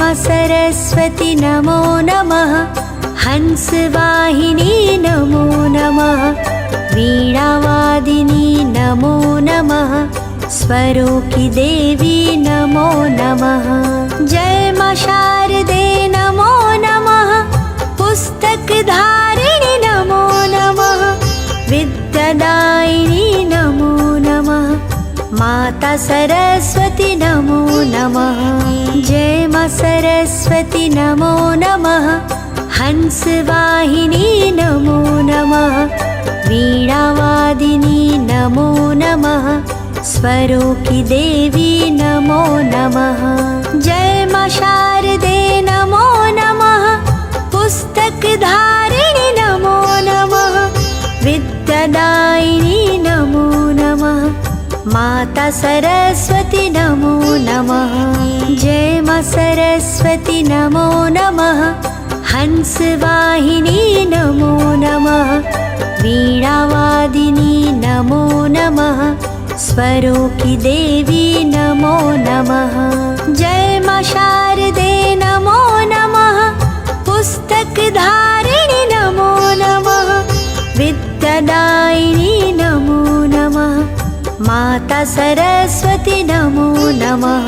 मां सरस्वती नमो नमः। हंसवाहिनी नमो नमः। वीणावादिनी नमो नमः। स्वरों की देवी नमो नमः। जय मां शारदे नमो नमः। पुस्तक धारिणी नमो नमः। विद्यादायिनी नमो नमः। माता सरस्वती नमो नमः। जय मां सरस्वती नमो नमः। हंसवाहिनी नमो नमः। वीणावादिनी नमो नमः। स्वरों की देवी नमो नमः। जय मां शारदे नमो नमः। पुस्तक धारिणी नमो नमः। विद्यादायिनी नमो नमः। माता सरस्वती नमो नमः। जय मां सरस्वती नमो नमः। हंसवाहिनी नमो नमः। वीणावादिनी नमो नमः। स्वरों की देवी नमो नमः। जय मां शारदे नमो नमः। पुस्तक धारिणी नमो नमः। विद्यादायिनी नमो नमः। माता सरस्वती नमो नमः।